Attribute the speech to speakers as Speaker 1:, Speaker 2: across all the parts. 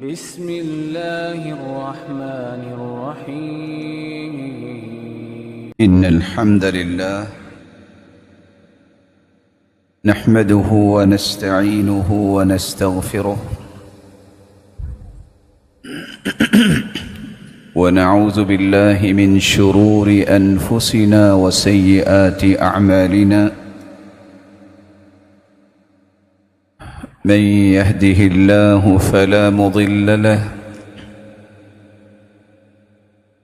Speaker 1: بسم الله الرحمن الرحيم.
Speaker 2: إن الحمد لله نحمده ونستعينه ونستغفره ونعوذ بالله من شرور أنفسنا وسيئات أعمالنا. من يهده الله فلا مضل له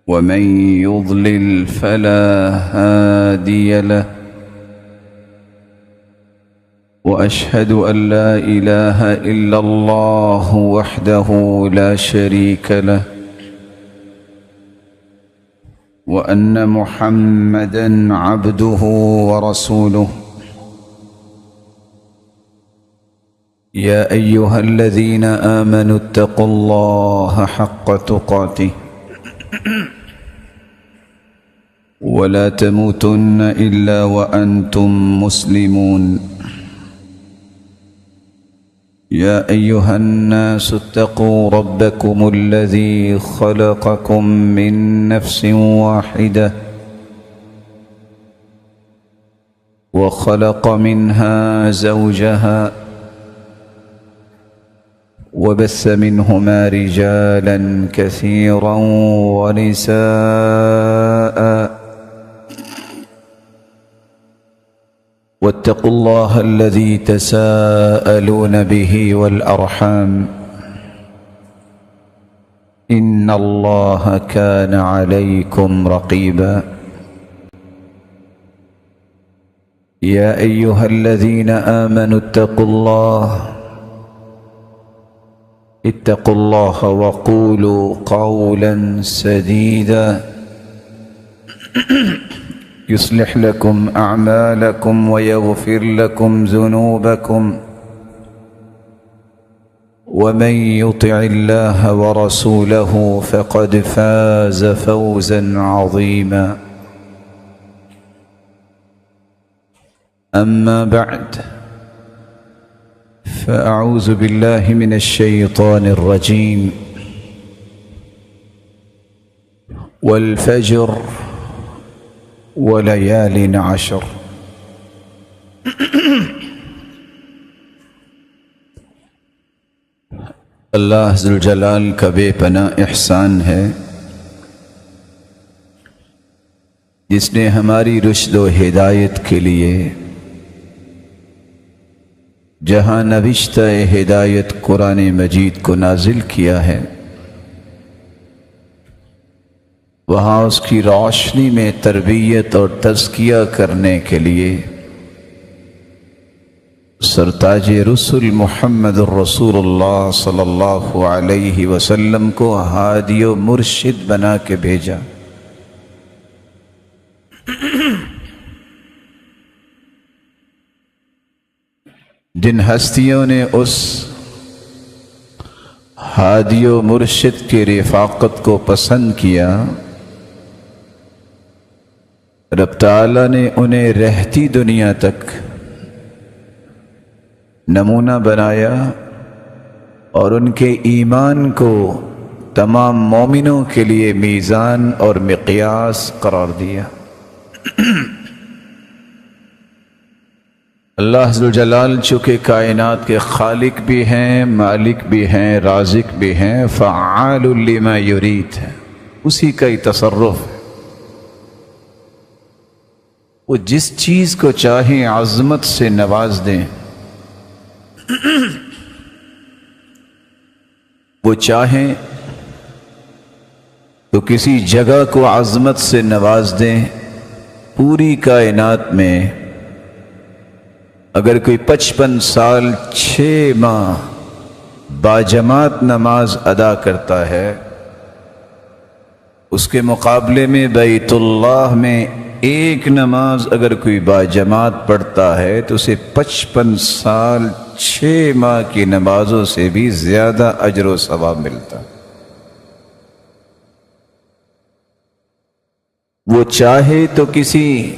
Speaker 2: ومن يضلل فلا هادي له، وأشهد أن لا إله إلا الله وحده لا شريك له، وأن محمدًا عبده ورسوله. يا أيها الذين آمنوا اتقوا الله حق تقاته ولا تموتن إلا وأنتم مسلمون. يا أيها الناس اتقوا ربكم الذي خلقكم من نفس واحدة وخلق منها زوجها وبث منهما رجالا كثيرا ونساء، واتقوا الله الذي تساءلون به والأرحام إن الله كان عليكم رقيبا. يا أيها الذين آمنوا اتقوا الله وقولوا قولا سديدا يصلح لكم أعمالكم ويغفر لكم ذنوبكم، ومن يطع الله ورسوله فقد فاز فوزا عظيما. أما بعد، فأعوذ بالله من الشيطان الرجيم. والفجر وليال عشر. اللہ ذوالجلال کا بے پناہ احسان ہے جس نے ہماری رشد و ہدایت کے لیے جہاں نوشتہ ہدایت قرآن مجید کو نازل کیا ہے، وہاں اس کی روشنی میں تربیت اور تزکیہ کرنے کے لیے سرتاج رسل محمد الرسول اللہ صلی اللہ علیہ وسلم کو ہادی و مرشد بنا کے بھیجا۔ جن ہستیوں نے اس ہادی و مرشد کی رفاقت کو پسند کیا، رب تعالیٰ نے انہیں رہتی دنیا تک نمونہ بنایا اور ان کے ایمان کو تمام مومنوں کے لیے میزان اور مقیاس قرار دیا۔ اللہ ذوالجلال چونکہ کائنات کے خالق بھی ہیں، مالک بھی ہیں، رازق بھی ہیں، فعال لما یرید ہے، اسی کا ہی تصرف ہے۔ وہ جس چیز کو چاہیں عظمت سے نواز دیں، وہ چاہیں تو کسی جگہ کو عظمت سے نواز دیں۔ پوری کائنات میں اگر کوئی 55 سال 6 ماہ باجماعت نماز ادا کرتا ہے، اس کے مقابلے میں بیت اللہ میں ایک نماز اگر کوئی باجماعت پڑھتا ہے تو اسے 55 سال 6 ماہ کی نمازوں سے بھی زیادہ اجر و ثواب ملتا۔ وہ چاہے تو کسی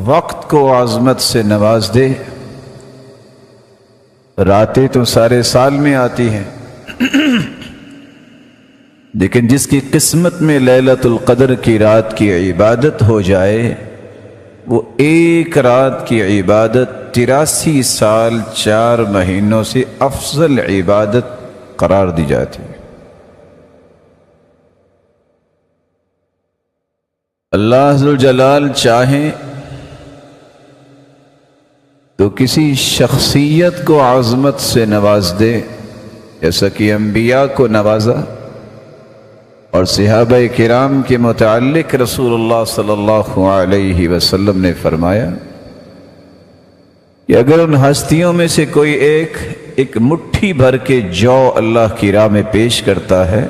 Speaker 2: وقت کو عظمت سے نواز دے، راتیں تو سارے سال میں آتی ہیں، لیکن جس کی قسمت میں لیلۃ القدر کی رات کی عبادت ہو جائے، وہ ایک رات کی عبادت 83 سال 4 مہینوں سے افضل عبادت قرار دی جاتی ہے۔ اللہ ذوالجلال چاہیں تو کسی شخصیت کو عظمت سے نواز دے، جیسا کہ انبیاء کو نوازا، اور صحابہ کرام کے متعلق رسول اللہ صلی اللہ علیہ وسلم نے فرمایا کہ اگر ان ہستیوں میں سے کوئی ایک مٹھی بھر کے جو اللہ کی راہ میں پیش کرتا ہے،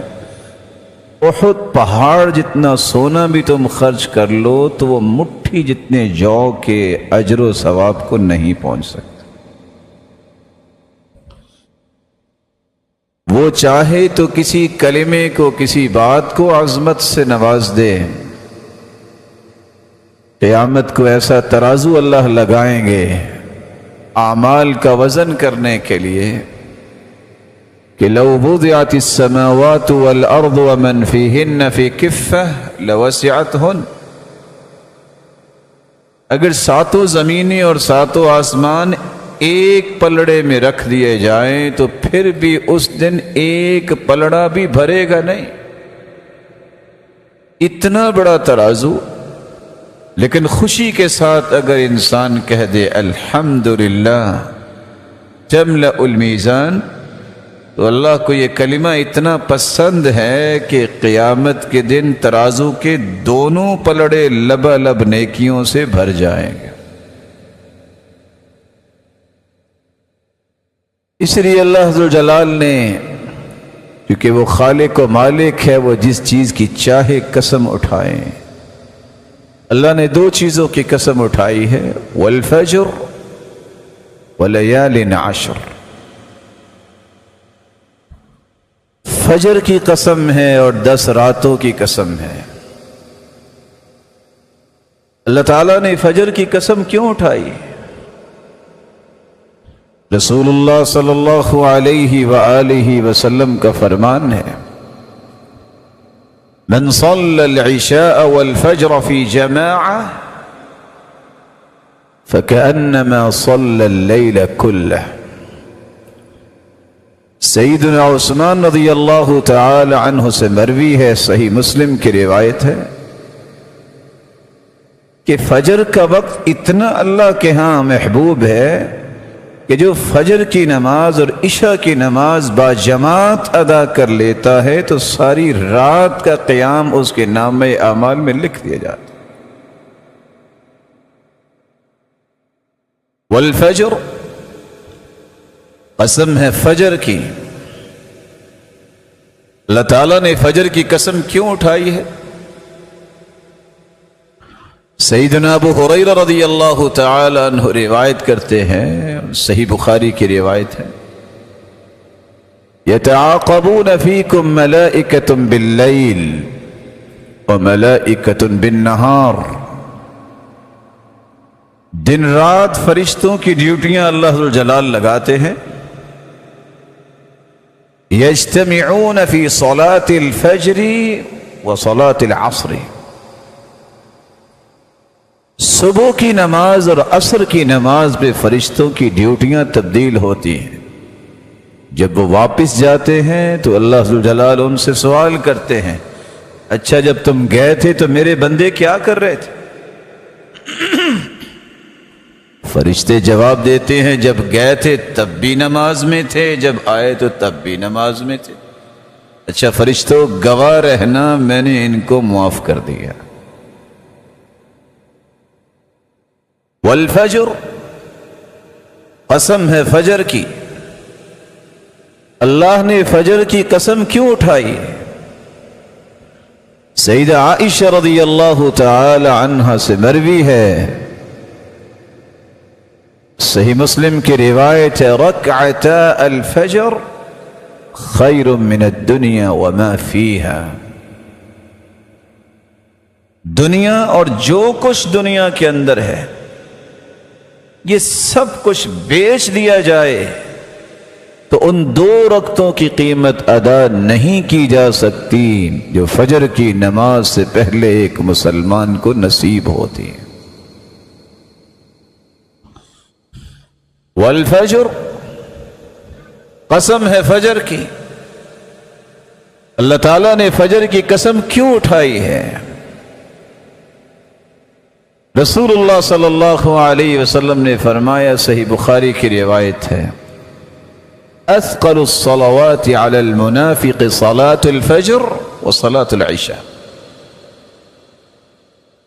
Speaker 2: احد پہاڑ جتنا سونا بھی تم خرچ کر لو تو وہ مٹھی جتنے جو کے اجر و ثواب کو نہیں پہنچ سکتا۔ وہ چاہے تو کسی کلمے کو، کسی بات کو عظمت سے نواز دے، قیامت کو ایسا ترازو اللہ لگائیں گے اعمال کا وزن کرنے کے لیے کہ لو وضعت السماوات والارض ومن فيهن في كفة لوسعتهن، اگر ساتوں زمینیں اور ساتوں آسمان ایک پلڑے میں رکھ دیے جائیں تو پھر بھی اس دن ایک پلڑا بھی بھرے گا نہیں، اتنا بڑا ترازو۔ لیکن خوشی کے ساتھ اگر انسان کہہ دے الحمدللہ تملأ المیزان، تو اللہ کو یہ کلمہ اتنا پسند ہے کہ قیامت کے دن ترازو کے دونوں پلڑے لبالب نیکیوں سے بھر جائیں گے۔ اس لیے اللہ ذوالجلال نے، کیونکہ وہ خالق و مالک ہے، وہ جس چیز کی چاہے قسم اٹھائیں، اللہ نے 2 چیزوں کی قسم اٹھائی ہے، والفجر ولیال عشر۔ فجر کی قسم ہے اور 10 راتوں کی قسم ہے۔ اللہ تعالیٰ نے فجر کی قسم کیوں اٹھائی؟ رسول اللہ صلی اللہ علیہ وآلہ وسلم کا فرمان ہے، من صلى العشاء والفجر في جماعة فكأنما صلى الليل كله۔ سیدنا عثمان رضی اللہ تعالی عنہ سے مروی ہے، صحیح مسلم کی روایت ہے کہ فجر کا وقت اتنا اللہ کے ہاں محبوب ہے کہ جو فجر کی نماز اور عشاء کی نماز با جماعت ادا کر لیتا ہے تو ساری رات کا قیام اس کے نامہ اعمال میں لکھ دیا جاتا ہے۔ والفجر، قسم ہے فجر کی۔ اللہ تعالیٰ نے فجر کی قسم کیوں اٹھائی ہے؟ سیدنا ابو ہریرہ رضی اللہ تعالی عنہ روایت کرتے ہیں، صحیح بخاری کی روایت ہے، یتعاقبون فیکم ملائکۃ باللیل وملائکۃ بالنہار۔ دن رات فرشتوں کی ڈیوٹیاں اللہ ذوالجلال لگاتے ہیں۔ یجتمعون فی صلاة الفجر وصلاة العصر۔ صبح کی نماز اور عصر کی نماز پہ فرشتوں کی ڈیوٹیاں تبدیل ہوتی ہیں۔ جب وہ واپس جاتے ہیں تو اللہ ذوالجلال ان سے سوال کرتے ہیں، اچھا جب تم گئے تھے تو میرے بندے کیا کر رہے تھے؟ فرشتے جواب دیتے ہیں، جب گئے تھے تب بھی نماز میں تھے، جب آئے تو تب بھی نماز میں تھے۔ اچھا فرشتوں گواہ رہنا، میں نے ان کو معاف کر دیا۔ والفجر، قسم ہے فجر کی۔ اللہ نے فجر کی قسم کیوں اٹھائی؟ سیدہ عائشہ رضی اللہ تعالی عنہا سے مروی ہے، صحیح مسلم کی روایت ہے، رکعتا الفجر خیر من الدنیا وما فیہا۔ دنیا اور جو کچھ دنیا کے اندر ہے یہ سب کچھ بیچ دیا جائے تو ان 2 رکعتوں کی قیمت ادا نہیں کی جا سکتی جو فجر کی نماز سے پہلے ایک مسلمان کو نصیب ہوتی ہے۔ والفجر، قسم ہے فجر کی۔ اللہ تعالیٰ نے فجر کی قسم کیوں اٹھائی ہے؟ رسول اللہ صلی اللہ علیہ وسلم نے فرمایا، صحیح بخاری کی روایت ہے، اثقل الصلوات علی المنافق صلاة الفجر وصلاة العشاء۔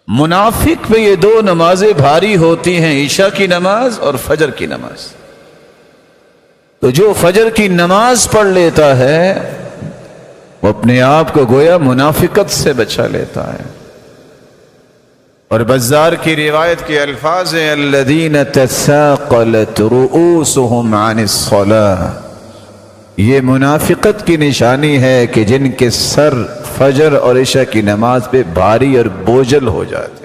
Speaker 2: منافق پہ یہ 2 نمازیں بھاری ہوتی ہیں، عشاء کی نماز اور فجر کی نماز۔ تو جو فجر کی نماز پڑھ لیتا ہے وہ اپنے آپ کو گویا منافقت سے بچا لیتا ہے۔ اور بزار کی روایت کے الفاظ ہیں، الذین تثاقلت رؤوسهم عن الصلاة، یہ منافقت کی نشانی ہے کہ جن کے سر فجر اور عشاء کی نماز پہ بھاری اور بوجھل ہو جاتے۔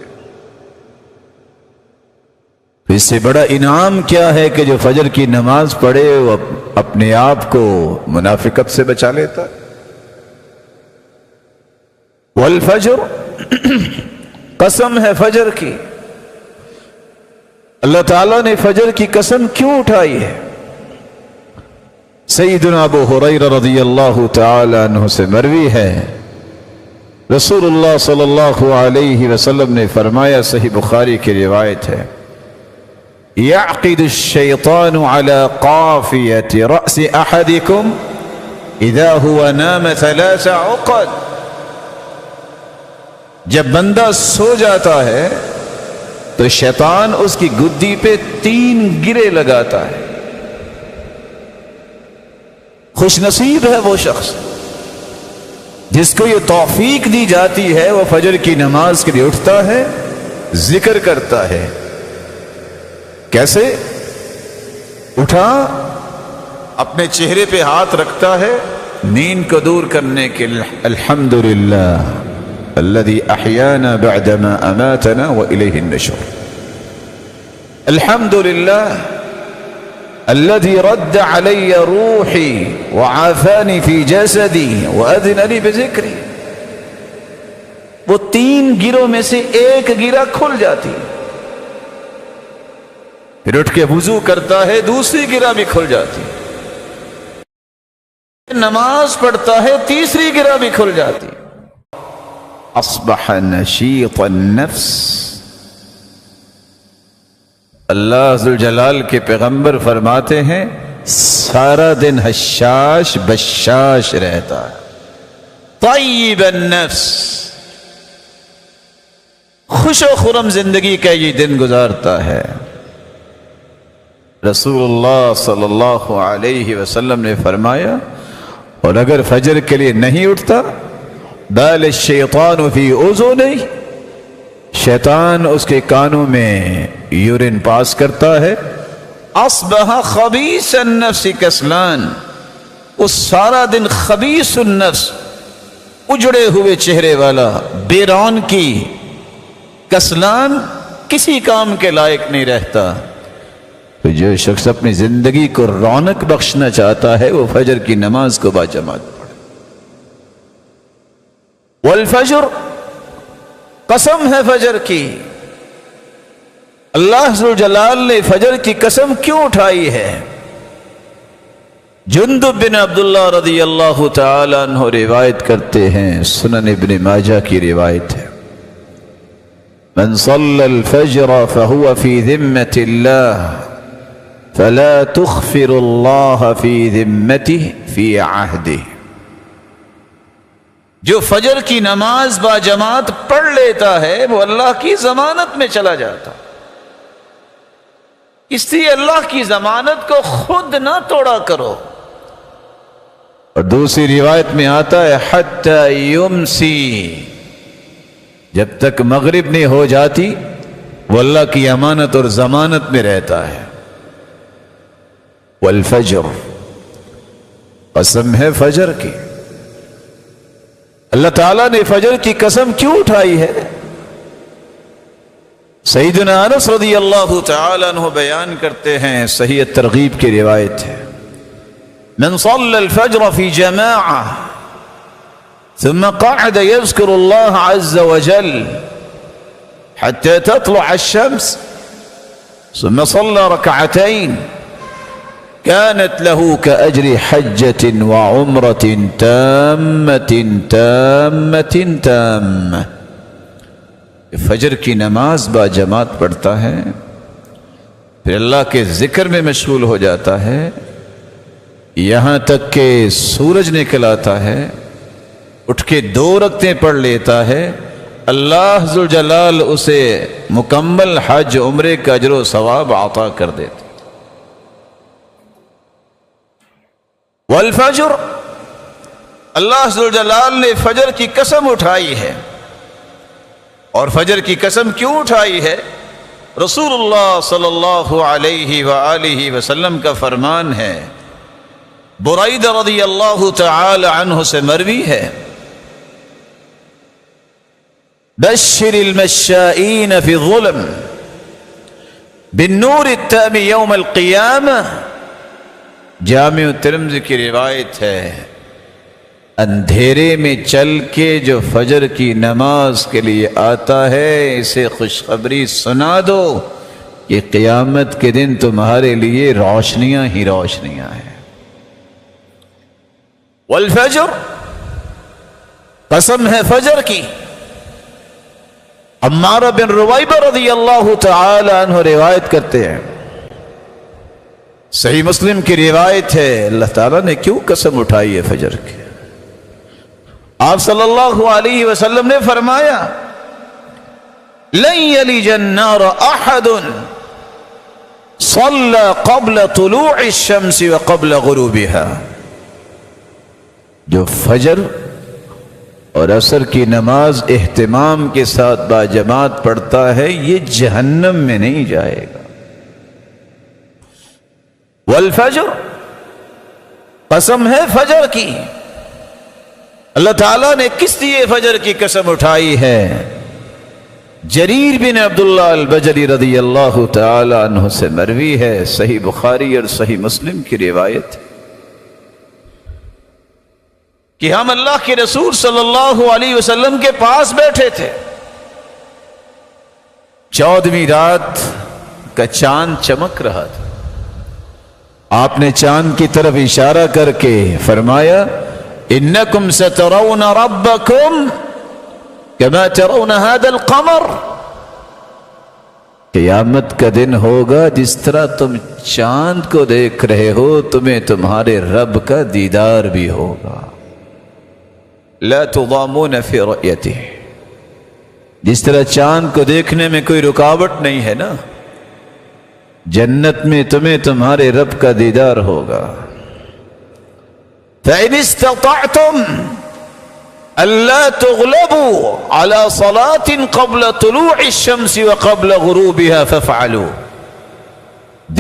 Speaker 2: اس سے بڑا انعام کیا ہے کہ جو فجر کی نماز پڑھے وہ اپنے آپ کو منافقت سے بچا لیتا۔ والفجر، قسم ہے فجر کی۔ اللہ تعالیٰ نے فجر کی قسم کیوں اٹھائی ہے؟ سیدنا ابو ہریرہ رضی اللہ تعالی عنہ سے مروی ہے، رسول اللہ صلی اللہ علیہ وسلم نے فرمایا، صحیح بخاری کی روایت ہے، يعقد الشيطان على قافية رأس أحدكم إذا هو نام 3 عقد۔ جب بندہ سو جاتا ہے تو شیطان اس کی گدی پہ 3 گرے لگاتا ہے۔ خوش نصیب ہے وہ شخص جس کو یہ توفیق دی جاتی ہے، وہ فجر کی نماز کے لیے اٹھتا ہے، ذکر کرتا ہے۔ کیسے اٹھا؟ اپنے چہرے پہ ہاتھ رکھتا ہے نیند کو دور کرنے کے لیے، الحمدللہ الذي احیانا بعدما اماتنا والیہ النشور، الحمدللہ الذي رد علی روحی وعافانی فی جسدی واذن لی بذکری۔ وہ 3 گروں میں سے ایک گرہ کھل جاتی، پھر اٹھ کے وضو کرتا ہے، دوسری گرہ بھی کھل جاتی، نماز پڑھتا ہے، تیسری گرہ بھی کھل جاتی۔ اصبح نشیط النفس۔ اللہ ذوالجلال کے پیغمبر فرماتے ہیں سارا دن حشاش بشاش رہتا ہے، طیب النفس، خوش و خرم زندگی کا یہ دن گزارتا ہے۔ رسول اللہ صلی اللہ علیہ وسلم نے فرمایا، اور اگر فجر کے لیے نہیں اٹھتا، بال الشیطان فی اذنی، شیطان اس کے کانوں میں یورین پاس کرتا ہے، اصبح خبیث النفس کسلان، اس سارا دن خبیث النفس، اجڑے ہوئے چہرے والا، بے رونقی، کسلان، کسی کام کے لائق نہیں رہتا۔ تو جو شخص اپنی زندگی کو رونق بخشنا چاہتا ہے وہ فجر کی نماز کو باجماعت پڑھے۔ والفجر، قسم ہے فجر کی۔ اللہ ذوالجلال نے فجر کی قسم کیوں اٹھائی ہے؟ جندب بن عبداللہ رضی اللہ تعالی عنہ روایت کرتے ہیں، سنن ابن ماجہ کی روایت ہے، من صلى الفجر فهو في ذمة الله فلا تخفر الله في ذمته في عهده۔ جو فجر کی نماز با جماعت پڑھ لیتا ہے وہ اللہ کی ضمانت میں چلا جاتا، اس لیے اللہ کی ضمانت کو خود نہ توڑا کرو۔ اور دوسری روایت میں آتا ہے حتی یمسی، جب تک مغرب نہیں ہو جاتی وہ اللہ کی امانت اور ضمانت میں رہتا ہے۔ والفجر، قسم ہے فجر کی۔ اللہ تعالیٰ نے فجر کی قسم کیوں اٹھائی ہے؟ سیدنا انس رضی اللہ تعالی عنہ بیان کرتے ہیں، صحیح ترغیب کی روایت ہے، من صلى الفجر في جماعة ثم قعد يذكر الله عز وجل حتى تطلع الشمس ثم صلى ركعتين كانت له كأجر حجة وعمرة تامة تامة تامة. فجر کی نماز با جماعت پڑھتا ہے، پھر اللہ کے ذکر میں مشغول ہو جاتا ہے یہاں تک کہ سورج نکل آتا ہے، اٹھ کے 2 رکعتیں پڑھ لیتا ہے، اللہ ذوالجلال اسے مکمل حج عمرے کا اجر و ثواب عطا کر دیتا. والفجر، اللہ ذوالجلال نے فجر کی قسم اٹھائی ہے. اور فجر کی قسم کیوں اٹھائی ہے؟ رسول اللہ صلی اللہ علیہ وآلہ وسلم کا فرمان ہے، برائدہ رضی اللہ تعالی عنہ سے مروی ہے، بشر المشائین فی الظلم بالنور التام یوم القیامہ. جامع ترمذی کی روایت ہے، اندھیرے میں چل کے جو فجر کی نماز کے لیے آتا ہے اسے خوشخبری سنا دو کہ قیامت کے دن تمہارے لیے روشنیاں ہی روشنیاں ہیں. والفجر، قسم ہے فجر کی. عمارہ بن رویبہ رضی اللہ تعالی عنہ روایت کرتے ہیں، صحیح مسلم کی روایت ہے، اللہ تعالیٰ نے کیوں قسم اٹھائی ہے فجر کی؟ آپ صلی اللہ علیہ وسلم نے فرمایا، لن یلج النار احد صلى قبل طلوع الشمس وقبل غروبها. جو فجر اور عصر کی نماز اہتمام کے ساتھ باجماعت پڑھتا ہے یہ جہنم میں نہیں جائے گا. والفجر، قسم ہے فجر کی. اللہ تعالیٰ نے کس لیے فجر کی قسم اٹھائی ہے؟ جریر بن عبداللہ البجلی رضی اللہ تعالی عنہ سے مروی ہے، صحیح بخاری اور صحیح مسلم کی روایت، کہ ہم اللہ کے رسول صلی اللہ علیہ وسلم کے پاس بیٹھے تھے، 14ویں رات کا چاند چمک رہا تھا. آپ نے چاند کی طرف اشارہ کر کے فرمایا، انکم سترون ربکم کما ترون هذا القمر. قیامت کا دن ہوگا جس طرح تم چاند کو دیکھ رہے ہو تمہیں تمہارے رب کا دیدار بھی ہوگا. لا تضامون فی رؤیتہ، جس طرح چاند کو دیکھنے میں کوئی رکاوٹ نہیں ہے نا، جنت میں تمہیں تمہارے رب کا دیدار ہوگا. فَإِنِ اسْتَطَعْتُمْ أَلَّا تُغْلَبُوا عَلَى صَلَاةٍ قَبْلَ طُلُوعِ الشَّمْسِ وَقَبْلَ غُرُوبِهَا فَافْعَلُوا.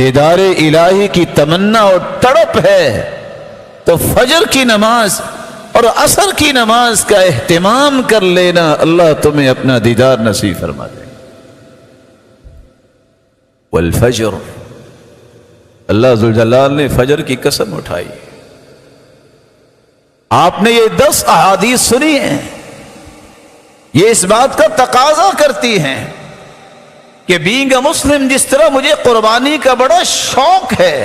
Speaker 2: دیدار الہی کی تمنا اور تڑپ ہے تو فجر کی نماز اور عصر کی نماز کا اہتمام کر لینا، اللہ تمہیں اپنا دیدار نصیب فرما دے. والفجر، اللہ ذوالجلال نے فجر کی قسم اٹھائی. آپ نے یہ 10 احادیث سنی ہیں، یہ اس بات کا تقاضا کرتی ہیں کہ بینگ اے مسلم جس طرح مجھے قربانی کا بڑا شوق ہے،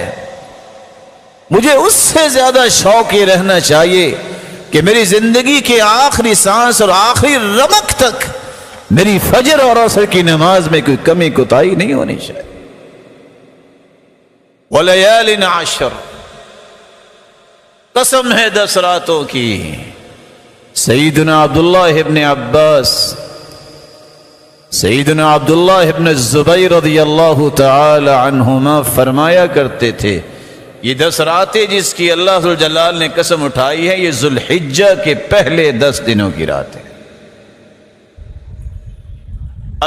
Speaker 2: مجھے اس سے زیادہ شوق یہ رہنا چاہیے کہ میری زندگی کے آخری سانس اور آخری رمق تک میری فجر اور عصر کی نماز میں کوئی کمی کوتاہی نہیں ہونی چاہیے. وَلَيَالٍ عَشْرٍ، قسم ہے 10 راتوں کی. سیدنا عبداللہ ابن عباس، سیدنا عبداللہ ابن الزبیر رضی اللہ تعالی عنہما فرمایا کرتے تھے، یہ 10 راتیں جس کی اللہ ذوالجلال نے قسم اٹھائی ہے یہ ذوالحجہ کے پہلے 10 دنوں کی راتیں.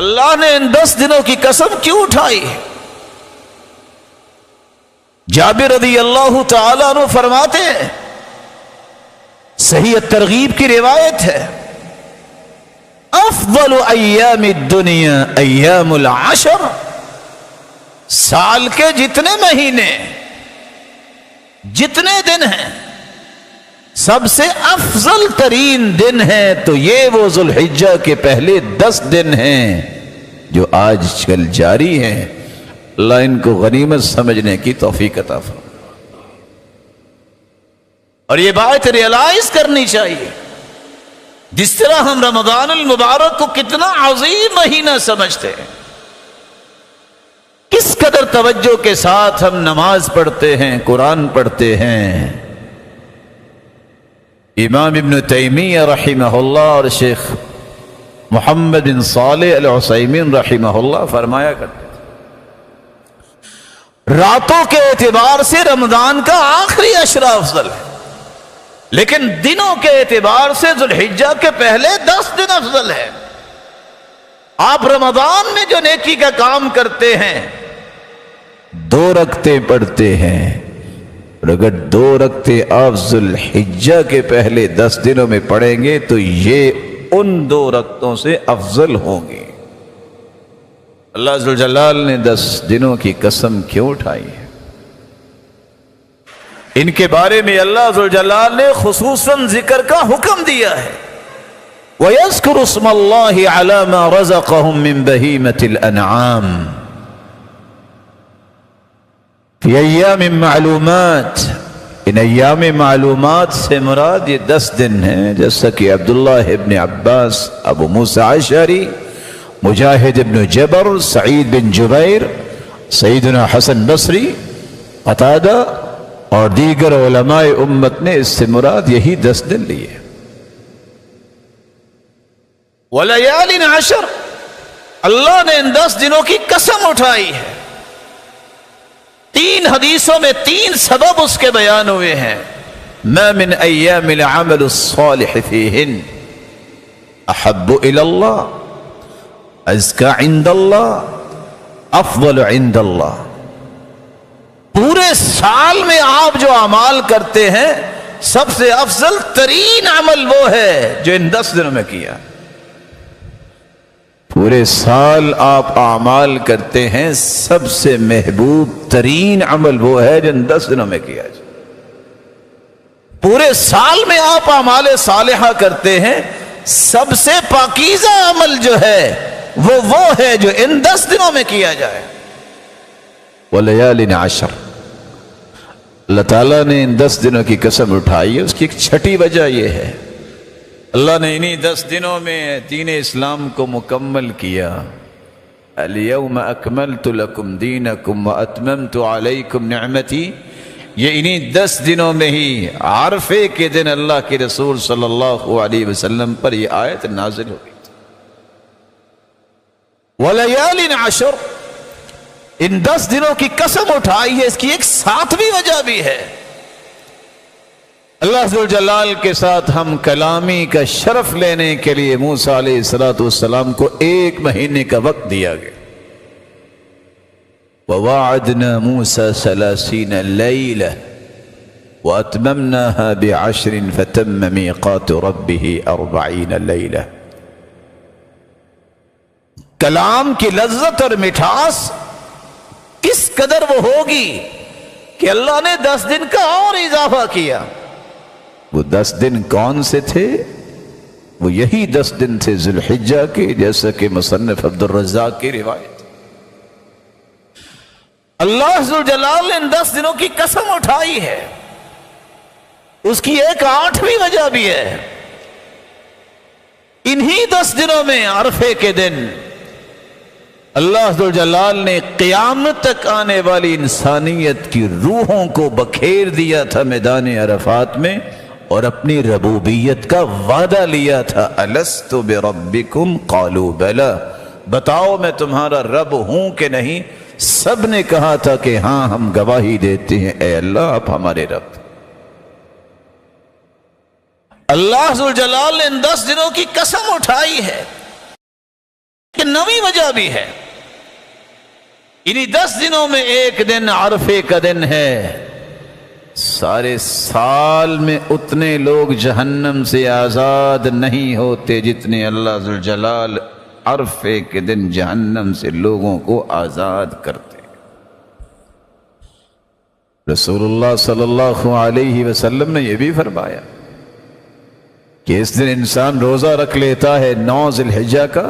Speaker 2: اللہ نے ان 10 دنوں کی قسم کیوں اٹھائی ہے؟ جابر رضی اللہ تعالیٰ عنہ فرماتے ہیں، صحیح ترغیب کی روایت ہے، افضل ایام الدنیا ایام العشر. سال کے جتنے مہینے جتنے دن ہیں سب سے افضل ترین دن ہے تو یہ وہ ذوالحجہ کے پہلے 10 دن ہیں جو آج کل جاری ہیں. اللہ ان کو غنیمت سمجھنے کی توفیق عطا فرمائے. اور یہ بات ریئلائز کرنی چاہیے، جس طرح ہم رمضان المبارک کو کتنا عظیم مہینہ سمجھتے ہیں، کس قدر توجہ کے ساتھ ہم نماز پڑھتے ہیں، قرآن پڑھتے ہیں. امام ابن تیمیہ رحمہ اللہ اور شیخ محمد بن صالح العثیمین رحمہ اللہ فرمایا کرتے تھے راتوں کے اعتبار سے رمضان کا آخری عشرہ افضل ہے، لیکن دنوں کے اعتبار سے ذوالحجہ کے پہلے 10 دن افضل ہے. آپ رمضان میں جو نیکی کا کام کرتے ہیں 2 رکعتیں پڑھتے ہیں، اور اگر 2 رکعتیں آپ ذوالحجہ کے پہلے 10 دنوں میں پڑھیں گے تو یہ ان 2 رکعتوں سے افضل ہوں گے. اللہ ذوالجلال نے 10 دنوں کی قسم کیوں اٹھائی ہے؟ ان کے بارے میں اللہ ذوالجلال نے خصوصاً ذکر کا حکم دیا ہے. وَيَذْكُرُ اسْمَ اللَّهِ عَلَى مَا رَزَقَهُم مِّن بَهِيمَةِ الْأَنْعَامِ فی ایام معلومات. ان ایام معلومات سے مراد یہ 10 دن ہیں، جیسا کہ عبداللہ ابن عباس، ابو موسیٰ اشعری، مجاہد ابن جبر، سعید بن جبیر، سیدنا حسن بصری، قتادہ اور دیگر علماء امت نے اس سے مراد یہی 10 دن لیے. وَلَيَالٍ عَشْرٍ، اللہ نے ان 10 دنوں کی قسم اٹھائی ہے. 3 حدیثوں میں 3 سبب اس کے بیان ہوئے ہیں. ما من ایام العمل الصالح فیہن احب الی اللہ ازکا عند اللہ افضل عند اللہ. پورے سال میں آپ جو اعمال کرتے ہیں سب سے افضل ترین عمل وہ ہے جو ان 10 دنوں میں کیا. پورے سال آپ اعمال کرتے ہیں، سب سے محبوب ترین عمل وہ ہے جو ان 10 دنوں میں کیا جائے. پورے سال میں آپ اعمال صالحہ کرتے ہیں، سب سے پاکیزہ عمل جو ہے وہ ہے جو ان 10 دنوں میں کیا جائے. وَلَيَالٍ عَشْرٍ، اللہ تعالیٰ نے ان 10 دنوں کی قسم اٹھائی ہے. اس کی ایک چھٹی وجہ یہ ہے، اللہ نے انہی 10 دنوں میں دین اسلام کو مکمل کیا. اليوم اکملت لکم دینکم واتممت علیکم نعمتی. یہ انہی 10 دنوں میں ہی عرفے کے دن اللہ کے رسول صلی اللہ علیہ وسلم پر یہ آیت نازل ہوئی. وَلَيَالٍ عَشْرٍ، ان 10 دنوں کی قسم اٹھائی ہے. اس کی ایک 7ویں وجہ بھی ہے. اللہ ذوالجلال کے ساتھ ہم کلامی کا شرف لینے کے لیے موسیٰ علیہ السلام کو 1 مہینے کا وقت دیا گیا. وَوَاعَدْنَا مُوسَى 30 لَيْلَةً وَأَتْمَمْنَاهَا ب10 فَتَمَّ مِيقَاتُ رَبِّهِ 40 لَيْلَةً. کلام کی لذت اور مٹھاس کس قدر وہ ہوگی کہ اللہ نے 10 دن کا اور اضافہ کیا. وہ 10 دن کون سے تھے؟ وہ یہی 10 دن تھے ذوالحجہ کے، جیسا کہ مصنف عبدالرزاق کی روایت. اللہ ذوالجلال نے ان 10 دنوں کی قسم اٹھائی ہے. اس کی ایک 8ویں وجہ بھی ہے. انہی 10 دنوں میں عرفے کے دن اللہ ذوالجلال نے قیامت تک آنے والی انسانیت کی روحوں کو بکھیر دیا تھا میدان عرفات میں، اور اپنی ربوبیت کا وعدہ لیا تھا. الست بربکم قالوا بلی، بتاؤ میں تمہارا رب ہوں کہ نہیں؟ سب نے کہا تھا کہ ہاں ہم گواہی دیتے ہیں اے اللہ آپ ہمارے رب. اللہ ذوالجلال نے ان 10 دنوں کی قسم اٹھائی ہے. کہ 9ویں وجہ بھی ہے. انہی 10 دنوں میں ایک دن عرفے کا دن ہے. سارے سال میں اتنے لوگ جہنم سے آزاد نہیں ہوتے جتنے اللہ ذوالجلال عرفے کے دن جہنم سے لوگوں کو آزاد کرتے. رسول اللہ صلی اللہ علیہ وسلم نے یہ بھی فرمایا کہ اس دن انسان روزہ رکھ لیتا ہے 9 ذی الحجہ کا،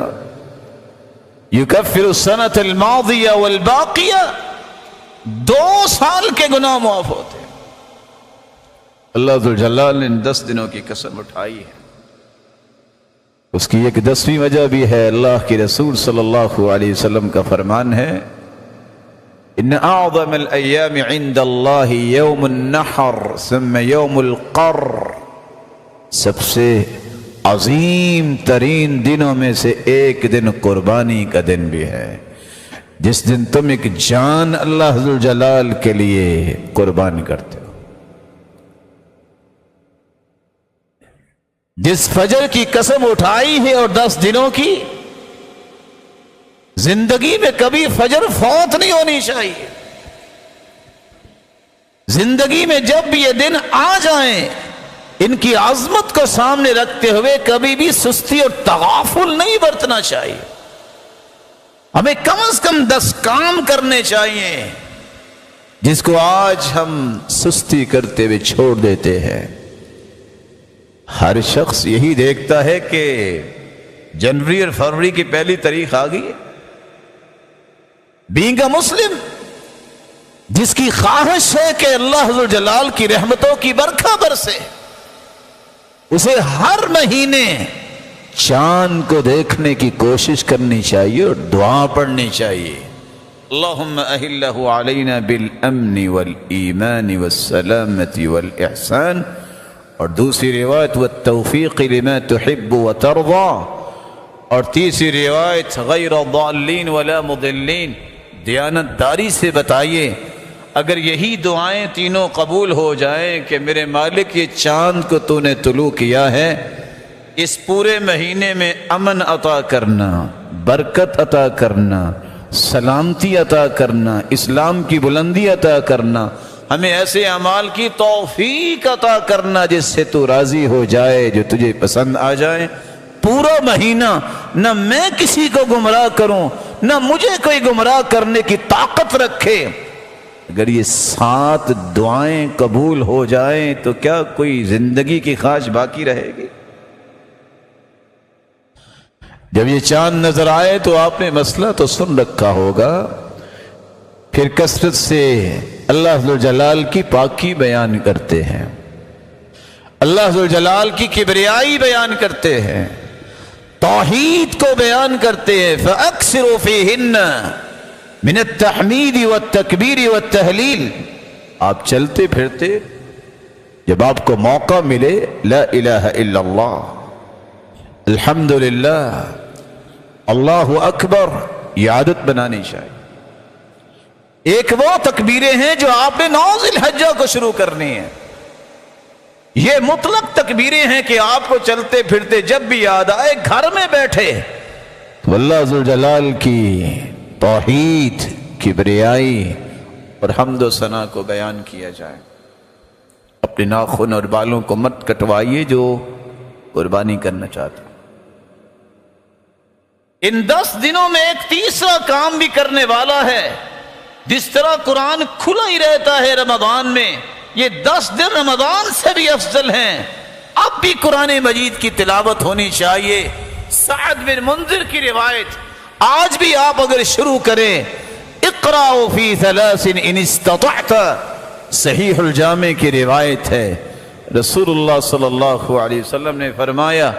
Speaker 2: یکفر السنۃ الماضیہ والباقیہ، 2 سال کے گناہ معاف ہوتے ہیں۔ اللہ ذوالجلال نے ان 10 دنوں کی قسم اٹھائی ہے۔ اس کی ایک 10ویں وجہ بھی ہے، اللہ کے رسول صلی اللہ علیہ وسلم کا فرمان ہے، ان اعظم الایام عند اللہ یوم النحر ثم یوم القر، سب سے عظیم ترین دنوں میں سے ایک دن قربانی کا دن بھی ہے، جس دن تم ایک جان اللہ ذوالجلال کے لیے قربان کرتے ہو۔ جس فجر کی قسم اٹھائی ہے اور 10 دنوں کی، زندگی میں کبھی فجر فوت نہیں ہونی چاہیے۔ زندگی میں جب بھی یہ دن آ جائیں، ان کی عظمت کو سامنے رکھتے ہوئے کبھی بھی سستی اور تغافل نہیں برتنا چاہیے۔ ہمیں کم از کم 10 کام کرنے چاہیے جس کو آج ہم سستی کرتے ہوئے چھوڑ دیتے ہیں۔ ہر شخص یہی دیکھتا ہے کہ جنوری اور فروری کی پہلی تاریخ آ گئی ہے۔ بینگ اے مسلم، جس کی خواہش ہے کہ اللہ ذوالجلال کی رحمتوں کی برکھا برسے، اسے ہر مہینے چاند کو دیکھنے کی کوشش کرنی چاہیے اور دعا پڑھنی چاہیے، اللہم اہلہ علینا بالامن والایمان والسلامت والاحسان، اور دوسری روایت والتوفیق لما تحب وترضى، اور تیسری روایت غیر ضالین ولا مضلین، دیانت داری سے بتائیے اگر یہی دعائیں تینوں قبول ہو جائیں کہ میرے مالک یہ چاند کو تو نے طلوع کیا ہے، اس پورے مہینے میں امن عطا کرنا، برکت عطا کرنا، سلامتی عطا کرنا، اسلام کی بلندی عطا کرنا، ہمیں ایسے اعمال کی توفیق عطا کرنا جس سے تو راضی ہو جائے، جو تجھے پسند آ جائے۔ پورا مہینہ نہ میں کسی کو گمراہ کروں، نہ مجھے کوئی گمراہ کرنے کی طاقت رکھے۔ اگر یہ 7 دعائیں قبول ہو جائیں تو کیا کوئی زندگی کی خواہش باقی رہے گی؟ جب یہ چاند نظر آئے تو آپ نے مسئلہ تو سن رکھا ہوگا، پھر کثرت سے اللہ ذوالجلال کی پاکی بیان کرتے ہیں، اللہ ذوالجلال کی کبریائی بیان کرتے ہیں، توحید کو بیان کرتے ہیں۔ فَأَكْثِرُوا فِيهِنَّ مِنَ التَّحْمِيدِ وَالتَّكْبِيرِ وَالتَّهْلِيلِ، آپ چلتے پھرتے جب آپ کو موقع ملے لا الہ الا اللہ، الحمدللہ، اللہ اکبر، یہ عادت بنانی چاہیے۔ ایک وہ تکبیریں ہیں جو آپ نے 9 ذی الحجہ کو شروع کرنی ہے، یہ مطلق تکبیریں ہیں کہ آپ کو چلتے پھرتے جب بھی یاد آئے، گھر میں بیٹھے تو اللہ ذوالجلال کی توحید، کبریائی اور حمد و ثنا کو بیان کیا جائے۔ اپنے ناخن اور بالوں کو مت کٹوائیے جو قربانی کرنا چاہتے ہیں۔ ان 10 دنوں میں ایک تیسرا کام بھی کرنے والا ہے۔ جس طرح قرآن کھلا ہی رہتا ہے رمضان میں، یہ 10 دن رمضان سے بھی افضل ہیں۔ اب بھی قرآن مجید کی تلاوت ہونی چاہیے۔ سعد بن منذر کی روایت آج بھی آپ اگر شروع کریں، اقرأوا فی 3 ان استطعت، صحیح الجامع کی روایت ہے، رسول اللہ صلی اللہ علیہ وسلم نے فرمایا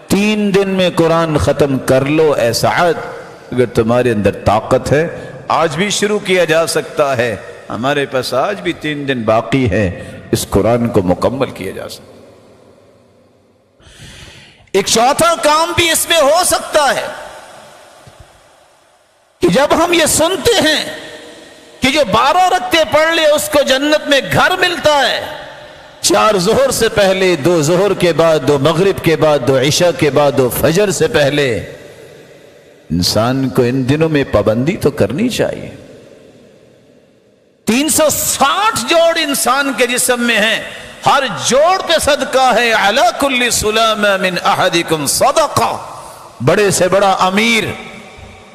Speaker 2: 3 دن میں قرآن ختم کر لو اے سعد، اگر تمہارے اندر طاقت ہے۔ آج بھی شروع کیا جا سکتا ہے، ہمارے پاس آج بھی 3 دن باقی ہے، اس قرآن کو مکمل کیا جا سکتا ہے۔ ایک چوتھا کام بھی اس میں ہو سکتا ہے کہ جب ہم یہ سنتے ہیں کہ جو 12 رکعتیں پڑھ لے اس کو جنت میں گھر ملتا ہے، 4 ظہر سے پہلے، 2 ظہر کے بعد، 2 مغرب کے بعد، 2 عشاء کے بعد، 2 فجر سے پہلے، انسان کو ان دنوں میں پابندی تو کرنی چاہیے۔ 360 جوڑ انسان کے جسم میں ہیں، ہر جوڑ پہ صدقہ ہے۔ علی کل سلام من احدکم صدقہ، بڑے سے بڑا امیر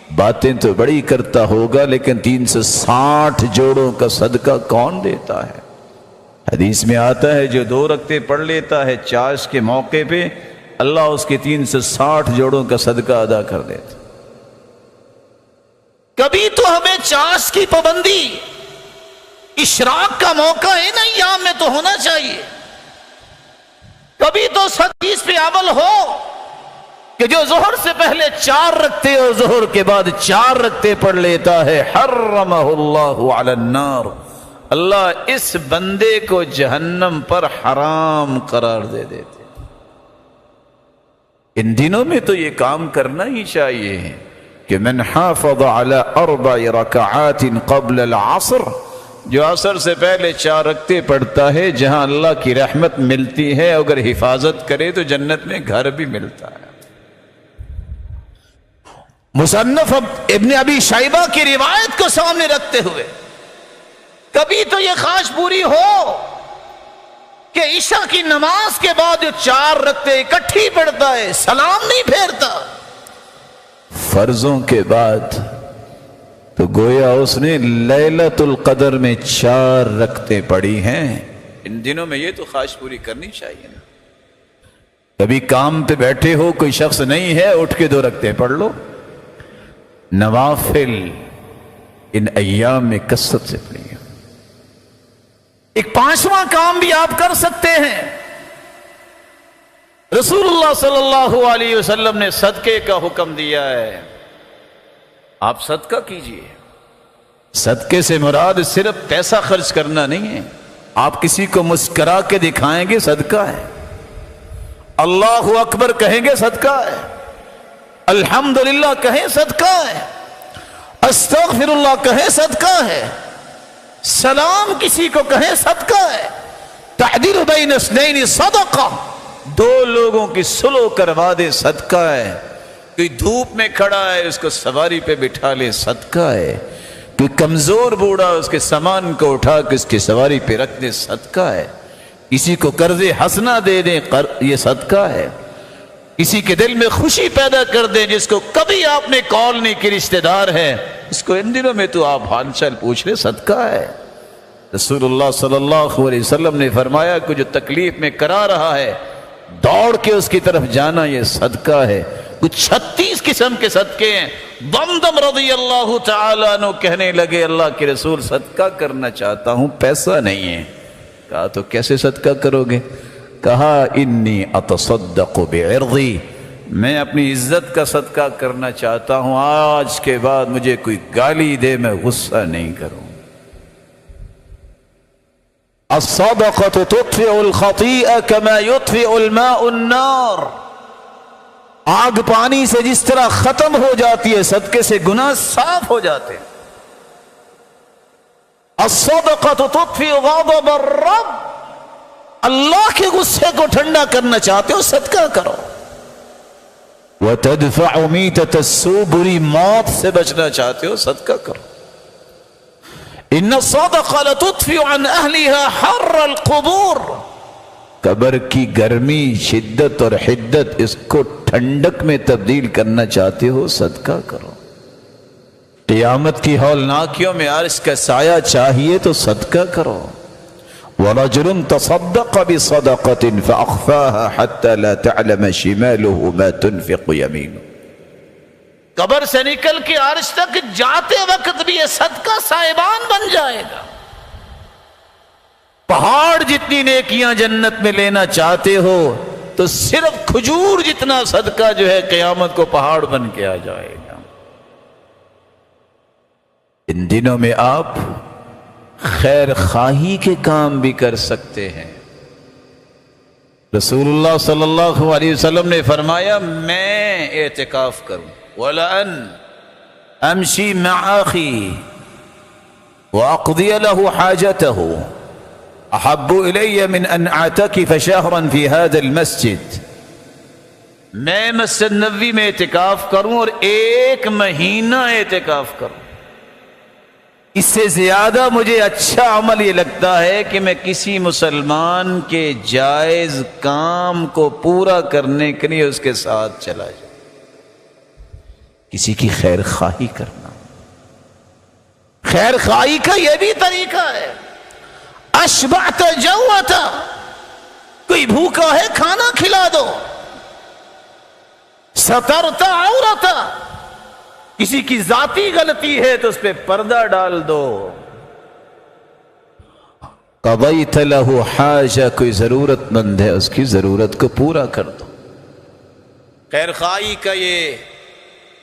Speaker 2: باتیں تو بڑی کرتا ہوگا لیکن 360 جوڑوں کا صدقہ کون دیتا ہے؟ حدیث میں آتا ہے جو 2 رکعتیں پڑھ لیتا ہے چاش کے موقع پہ، اللہ اس کے 360 جوڑوں کا صدقہ ادا کر دیتا۔
Speaker 3: کبھی تو ہمیں چاش کی پابندی اشراق کا موقع ہے نا ایام میں تو ہونا چاہیے، کبھی تو حدیث پہ عمل ہو کہ جو ظہر سے پہلے 4 رکعتیں اور ظہر کے بعد 4 رکعتیں پڑھ لیتا ہے، حرمہ اللہ علی النار، اللہ اس بندے کو جہنم پر حرام قرار دے دیتے۔
Speaker 2: ان دنوں میں تو یہ کام کرنا ہی چاہیے کہ من حافظ علی 4 رکعات قبل العصر، جو عصر سے پہلے 4 رکعتیں پڑھتا ہے جہاں اللہ کی رحمت ملتی ہے، اگر حفاظت کرے تو جنت میں گھر بھی ملتا ہے۔
Speaker 3: مصنف ابن ابی شیبہ کی روایت کو سامنے رکھتے ہوئے کبھی تو یہ خواہش پوری ہو کہ عشاء کی نماز کے بعد جو 4 رکعتیں اکٹھی پڑھتا ہے، سلام نہیں پھیرتا،
Speaker 2: فرضوں کے بعد تو گویا اس نے لیلۃ القدر میں 4 رکعتیں پڑھی ہیں۔
Speaker 3: ان دنوں میں یہ تو خواہش پوری کرنی چاہیے نا۔
Speaker 2: کبھی کام پہ بیٹھے ہو، کوئی شخص نہیں ہے، اٹھ کے 2 رکعتیں پڑھ لو۔ نوافل ان ایام میں کثرت سے پڑھیے۔
Speaker 3: ایک 5واں کام بھی آپ کر سکتے ہیں، رسول اللہ صلی اللہ علیہ وسلم نے صدقے کا حکم دیا ہے، آپ صدقہ کیجئے۔
Speaker 2: صدقے سے مراد صرف پیسہ خرچ کرنا نہیں ہے، آپ کسی کو مسکرا کے دکھائیں گے صدقہ ہے،
Speaker 3: اللہ اکبر کہیں گے صدقہ ہے، الحمدللہ کہیں صدقہ ہے، استغفر اللہ کہیں صدقہ ہے، سلام کسی کو کہیں صدقہ ہے، تعدیل بین اثنین صدقہ،
Speaker 2: 2 لوگوں کی صلح کروا دے صدقہ ہے، کوئی دھوپ میں کھڑا ہے اس کو سواری پہ بٹھا لے صدقہ ہے، کوئی کمزور بوڑھا اس کے سامان کو اٹھا کے اس کی سواری پہ رکھ دے صدقہ ہے، کسی کو قرض حسنہ دے دیں یہ صدقہ ہے، کسی کے دل میں خوشی پیدا کر دیں جس کو کبھی آپ نے کال نہیں کی رشتہ دار ہے، اس کو ان دنوں میں تو آپ حال چال پوچھ لیں صدقہ ہے۔ رسول اللہ صلی اللہ علیہ وسلم نے فرمایا کہ جو تکلیف میں کرا رہا ہے دوڑ کے اس کی طرف جانا یہ صدقہ ہے۔
Speaker 3: کچھ 36 قسم کے صدقے ہیں۔ دمدم رضی اللہ تعالیٰ عنہ کہنے لگے اللہ کے رسول صدقہ کرنا چاہتا ہوں، پیسہ نہیں ہے۔ کہا تو کیسے صدقہ کرو گے؟ کہا انی اتصدق بعرضی، میں اپنی عزت کا صدقہ کرنا چاہتا ہوں، آج کے بعد مجھے کوئی گالی دے میں غصہ نہیں کروں۔ الصدقة تطفئ الخطيئة كما يطفئ الماء النار، آگ پانی سے جس طرح ختم ہو جاتی ہے صدقے سے گناہ صاف ہو جاتے ہیں۔ الصدقة تطفئ غضب الرب، اللہ کے غصے کو ٹھنڈا کرنا چاہتے ہو صدقہ کرو۔
Speaker 2: وتدفع میتۃ السوء، بری موت سے بچنا چاہتے ہو صدقہ کرو۔
Speaker 3: ان الصدقة لتطفئ عن اہلها حر القبور،
Speaker 2: قبر کی گرمی شدت اور حدت اس کو ٹھنڈک میں تبدیل کرنا چاہتے ہو صدقہ کرو۔ قیامت کی ہولناکیوں میں عرش کا سایہ چاہیے تو صدقہ کرو۔ ورجل تصدق بصدقة فأخفاها حتى لا تعلم شماله ما تنفق يمينه،
Speaker 3: قبر سے نکل کے عرش تک جاتے وقت بھی یہ صدقہ صاحبان بن جائے گا۔ پہاڑ جتنی نیکیاں جنت میں لینا چاہتے ہو تو صرف کھجور جتنا صدقہ جو ہے قیامت کو پہاڑ بن کے آ جائے گا۔
Speaker 2: ان دنوں میں آپ خیر خواہی کے کام بھی کر سکتے ہیں۔
Speaker 3: رسول اللہ صلی اللہ علیہ وسلم نے فرمایا میں اعتکاف کروں، وَلَأَنْ أَمْشِي مَعَ أَخِي وَأَقْضِيَ لَهُ حَاجَتَهُ أَحَبُّ إِلَيَّ مِنْ أَنْ أَعْتَكِفَ شَهْرًا فِي هَذَا الْمَسْجِدِ، میں مسجد نبوی میں اعتکاف کروں اور 1 مہینہ اعتکاف کروں، اس سے زیادہ مجھے اچھا عمل یہ لگتا ہے کہ میں کسی مسلمان کے جائز کام کو پورا کرنے کے لیے اس کے ساتھ چلا جاؤں۔ کسی کی خیر خواہی کرنا، خیر خواہی کا یہ بھی طریقہ ہے۔ اشبعت جوعت، کوئی بھوکا ہے کھانا کھلا دو۔ سترت عورت، کسی کی ذاتی غلطی ہے تو اس پہ پردہ ڈال دو۔ قضیت لہ حاجہ، کوئی ضرورت مند ہے اس کی ضرورت کو پورا کر دو۔ خیر خواہی کا یہ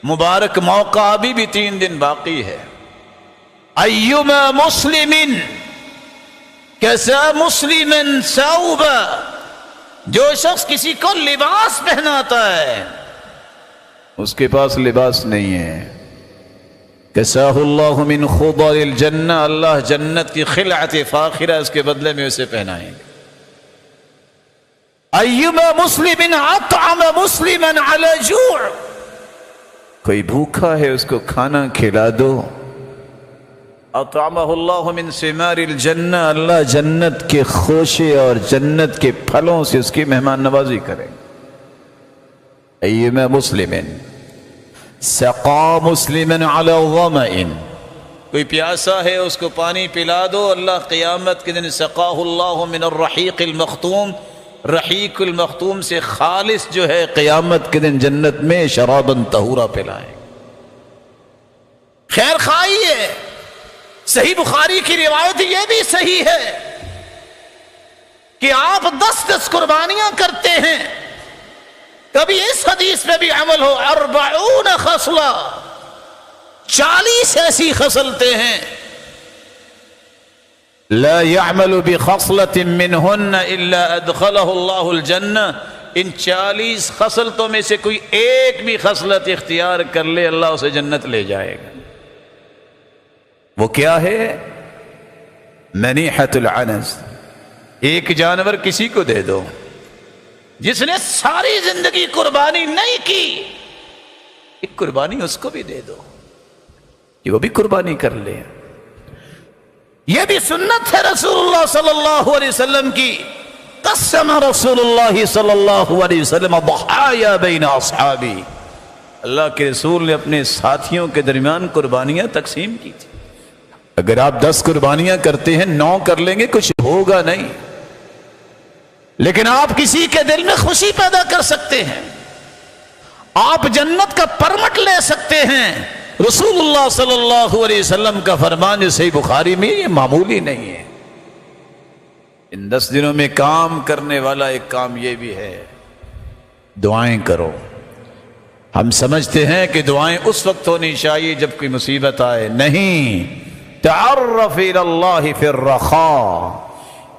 Speaker 3: مبارک موقع ابھی بھی 3 دن باقی ہے۔ ایما مسلم کسا مسلما ثوبا، جو شخص کسی کو لباس پہناتا ہے، اس کے پاس لباس نہیں ہے، کساہ اللہ من خضر الجنہ، اللہ جنت کی خلعت فاخرہ اس کے بدلے میں اسے پہنائیں گے۔ ایما مسلم اطعم مسلما علی جوع، کوئی بھوکا ہے اس کو کھانا کھلا دو۔ اطعمہ اللہ من ثمار الجنہ، اللہ جنت کے خوشے اور جنت کے پھلوں سے اس کی مہمان نوازی کریں۔ ایما مسلم سقا مسلما علی ظمأ، کوئی پیاسا ہے اس کو پانی پلا دو، اللہ قیامت کے دن سقاہ اللہ من الرحیق المختوم، رحیق المختوم سے خالص جو ہے قیامت کے دن جنت میں شرابا طہورا پلائیں۔ خیر خواہی ہے۔ صحیح بخاری کی روایت یہ بھی صحیح ہے کہ آپ 10 قربانیاں کرتے ہیں، کبھی اس حدیث میں بھی عمل ہو 40 خصلہ، 40 ایسی خصلتیں ہیں، لا يعمل بخصلة منهن الا ادخله الله الجنہ، ان 40 خصلتوں میں سے کوئی ایک بھی خصلت اختیار کر لے اللہ اسے جنت لے جائے گا۔ وہ کیا ہے؟ منیحۃ العنز، ایک جانور کسی کو دے دو جس نے ساری زندگی قربانی نہیں کی، ایک قربانی اس کو بھی دے دو کہ وہ بھی قربانی کر لے۔ یہ بھی سنت ہے رسول اللہ صلی اللہ علیہ وسلم کی۔ قسم رسول اللہ صلی اللہ علیہ وسلم ضحایا بین اصحابی، اللہ کے رسول نے اپنے ساتھیوں کے درمیان قربانیاں تقسیم کی تھی۔ اگر آپ 10 قربانیاں کرتے ہیں 9 کر لیں گے کچھ ہوگا نہیں، لیکن آپ کسی کے دل میں خوشی پیدا کر سکتے ہیں، آپ جنت کا پرمٹ لے سکتے ہیں۔ رسول اللہ صلی اللہ علیہ وسلم کا فرمان جو صحیح بخاری میں، یہ معمولی نہیں ہے۔ ان 10 دنوں میں کام کرنے والا ایک کام یہ بھی ہے، دعائیں کرو۔ ہم سمجھتے ہیں کہ دعائیں اس وقت ہونی چاہیے جب کوئی مصیبت آئے، نہیں، تعرف الی اللہ فی الرخاء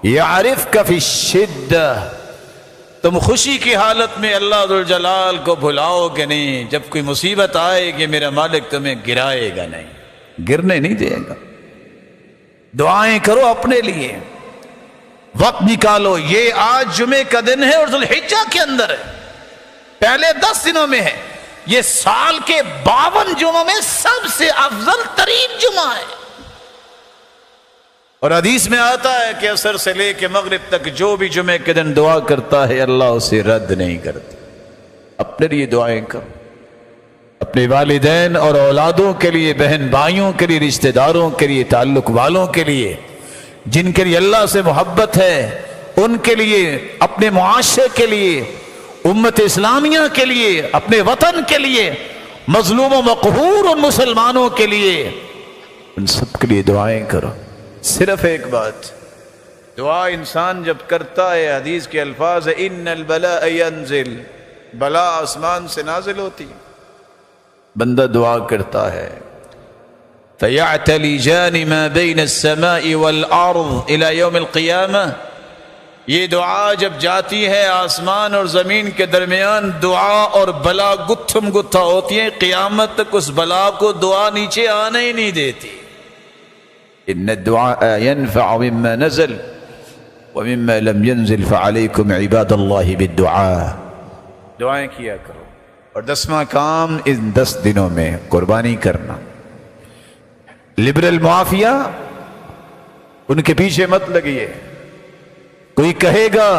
Speaker 3: یعرفک فی الشدہ، تم خوشی کی حالت میں اللہ ذوالجلال کو بھلاؤ گے نہیں، جب کوئی مصیبت آئے گی میرا مالک تمہیں گرائے گا نہیں، گرنے نہیں دے گا۔ دعائیں کرو اپنے لیے، وقت نکالو۔ یہ آج جمعے کا دن ہے اور ذوالحجہ کے اندر ہے، پہلے 10 دنوں میں ہے، یہ سال کے 52 جمعوں میں سب سے افضل ترین جمعہ ہے۔ اور حدیث میں آتا ہے کہ عصر سے لے کے مغرب تک جو بھی جمعے کے دن دعا کرتا ہے اللہ اسے رد نہیں کرتا۔ اپنے لیے دعائیں کرو، اپنے والدین اور اولادوں کے لیے، بہن بھائیوں کے لیے، رشتہ داروں کے لیے، تعلق والوں کے لیے، جن کے لیے اللہ سے محبت ہے ان کے لیے، اپنے معاشرے کے لیے، امت اسلامیہ کے لیے، اپنے وطن کے لیے، مظلوم و مقہور ان مسلمانوں کے لیے، ان سب کے لیے دعائیں کرو۔ صرف ایک بات، دعا انسان جب کرتا ہے، حدیث کے الفاظ ان البلاء ينزل، بلا آسمان سے نازل ہوتی، بندہ دعا کرتا ہے، فَيَعْتَلِجَانِ مَا بَيْنَ السَّمَاءِ وَالْأَرْضِ إِلَى يَوْمِ الْقِيَامَةِ، یہ دعا جب جاتی ہے آسمان اور زمین کے درمیان، دعا اور بلا گتھم گتھا ہوتی ہیں، قیامت تک اس بلا کو دعا نیچے آنے ہی نہیں دیتی۔ ان الدعاء ينفع مما نزل ومما لم ينزل فعليكم عباد الله بالدعاء، دعائیں کیا کرو۔ اور 10واں کام ان 10 دنوں میں قربانی کرنا۔ لبرل معافیا ان کے پیچھے مت لگیے۔ کوئی کہے گا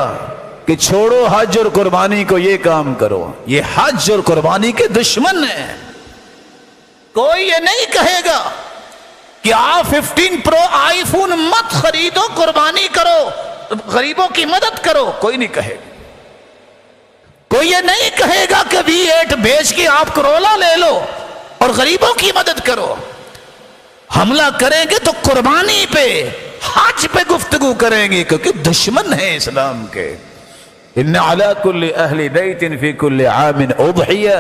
Speaker 3: کہ چھوڑو حج اور قربانی کو، یہ کام کرو، یہ حج اور قربانی کے دشمن ہیں۔ کوئی یہ نہیں کہے گا کہ آپ 15 پرو آئی فون مت خریدو، قربانی کرو، غریبوں کی مدد کرو، کوئی نہیں کہے گا۔ کوئی یہ نہیں کہے گا کہ V8 بیچ کے آپ کرولا لے لو اور غریبوں کی مدد کرو۔ حملہ کریں گے تو قربانی پہ، حج پہ گفتگو کریں گے، کیونکہ دشمن ہیں اسلام کے۔ ان علی کل اہل بیت فی کل عام اضحیہ،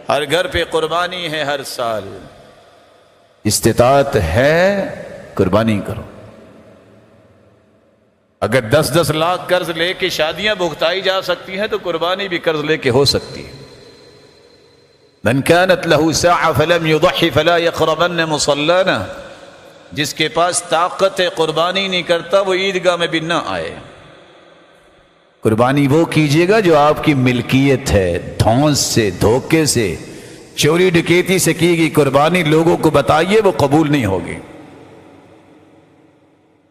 Speaker 3: ہر گھر پہ قربانی ہے ہر سال، استطاعت ہے قربانی کرو۔ اگر 10-10 لاکھ قرض لے کے شادیاں بھگتائی جا سکتی ہیں تو قربانی بھی قرض لے کے ہو سکتی ہے۔ من كانت له ساعة فلم يضحي فلا يقربن مصلانا، جس کے پاس طاقت قربانی نہیں کرتا وہ عیدگاہ میں بھی نہ آئے۔ قربانی وہ کیجیے گا جو آپ کی ملکیت ہے، دھونس سے، دھوکے سے، چوری ڈکیتی سے کی گئی قربانی لوگوں کو بتائیے، وہ قبول نہیں ہوگی۔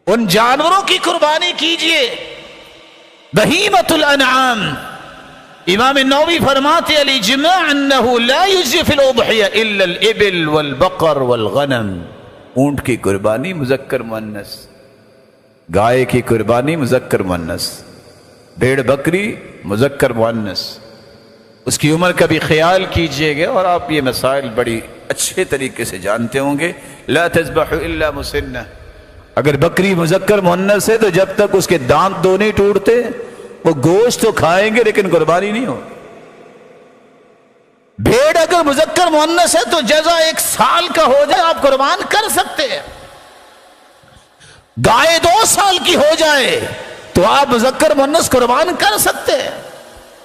Speaker 3: ان جانوروں کی قربانی کیجئے، بہیمۃ الانعام۔ امام نووی فرماتے الاجماع انہ لا یجزی فی الاضحیہ الا الابل والبقر والغنم۔ اونٹ کی قربانی مذکر مؤنث، گائے کی قربانی مذکر مؤنث، بھیڑ بکری مذکر مؤنث، اس کی عمر کا بھی خیال کیجئے گا۔ اور آپ یہ مسائل بڑی اچھے طریقے سے جانتے ہوں گے۔ لا تذبح الا مسنہ، اگر بکری مذکر مؤنث ہے تو جب تک اس کے دانت دو نہیں ٹوٹتے وہ گوشت تو کھائیں گے لیکن قربانی نہیں ہو۔ بھیڑ اگر مذکر مؤنث ہے تو جزا 1 سال کا ہو جائے آپ قربان کر سکتے ہیں۔ گائے 2 سال کی ہو جائے تو آپ مذکر مؤنث قربان کر سکتے ہیں۔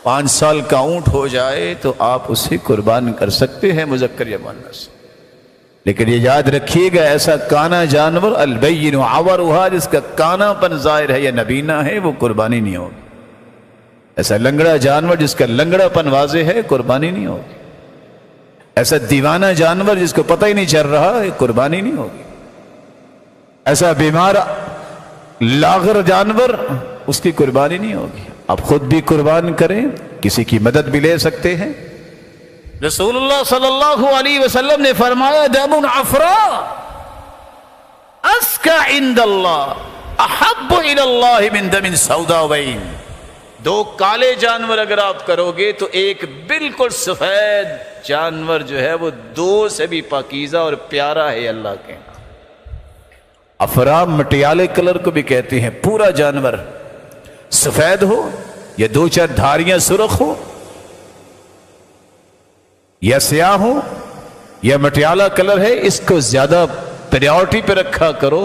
Speaker 3: 5 سال کا اونٹ ہو جائے تو آپ اسے قربان کر سکتے ہیں، مذکر یا مؤنث۔ لیکن یہ یاد رکھیے گا، ایسا کانا جانور البین عورها، جس کا کانا پن ظاہر ہے یا نبینہ ہے، وہ قربانی نہیں ہوگی۔ ایسا لنگڑا جانور جس کا لنگڑا پن واضح ہے، قربانی نہیں ہوگی۔ ایسا دیوانہ جانور جس کو پتہ ہی نہیں چل رہا ہے، قربانی نہیں ہوگی۔ ایسا بیمار لاغر جانور، اس کی قربانی نہیں ہوگی۔ آپ خود بھی قربان کریں، کسی کی مدد بھی لے سکتے ہیں۔ رسول اللہ صلی اللہ علیہ وسلم نے فرمایا دم عفراء اسکا عند اللہ احب الی اللہ من دم سوداء۔ 2 کالے جانور اگر آپ کرو گے تو ایک بالکل سفید جانور جو ہے وہ 2 سے بھی پاکیزہ اور پیارا ہے اللہ کے۔ افرا مٹیالے کلر کو بھی کہتے ہیں، پورا جانور سفید ہو یا 2-4 دھاریاں سرخ ہو یا سیاہ ہو یا مٹیالہ کلر ہے، اس کو زیادہ پریورٹی پہ رکھا کرو۔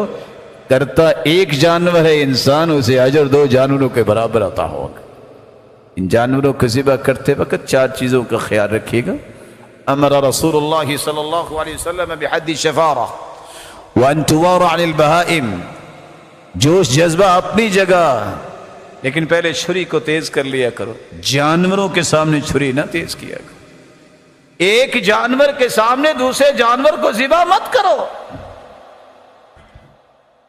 Speaker 3: کرتا ایک جانور ہے انسان، اسے اجر 2 جانوروں کے برابر عطا ہوگا۔ ان جانوروں کو ذبح کرتے وقت 4 چیزوں کا خیال رکھیے گا۔ امر رسول اللہ صلی اللہ علیہ وسلم بحد الشفارہ وان توار عن البہائم، جوش جذبہ اپنی جگہ، لیکن پہلے چھری کو تیز کر لیا کرو۔ جانوروں کے سامنے چھری نہ تیز کیا کرو۔ ایک جانور کے سامنے دوسرے جانور کو ذبح مت کرو۔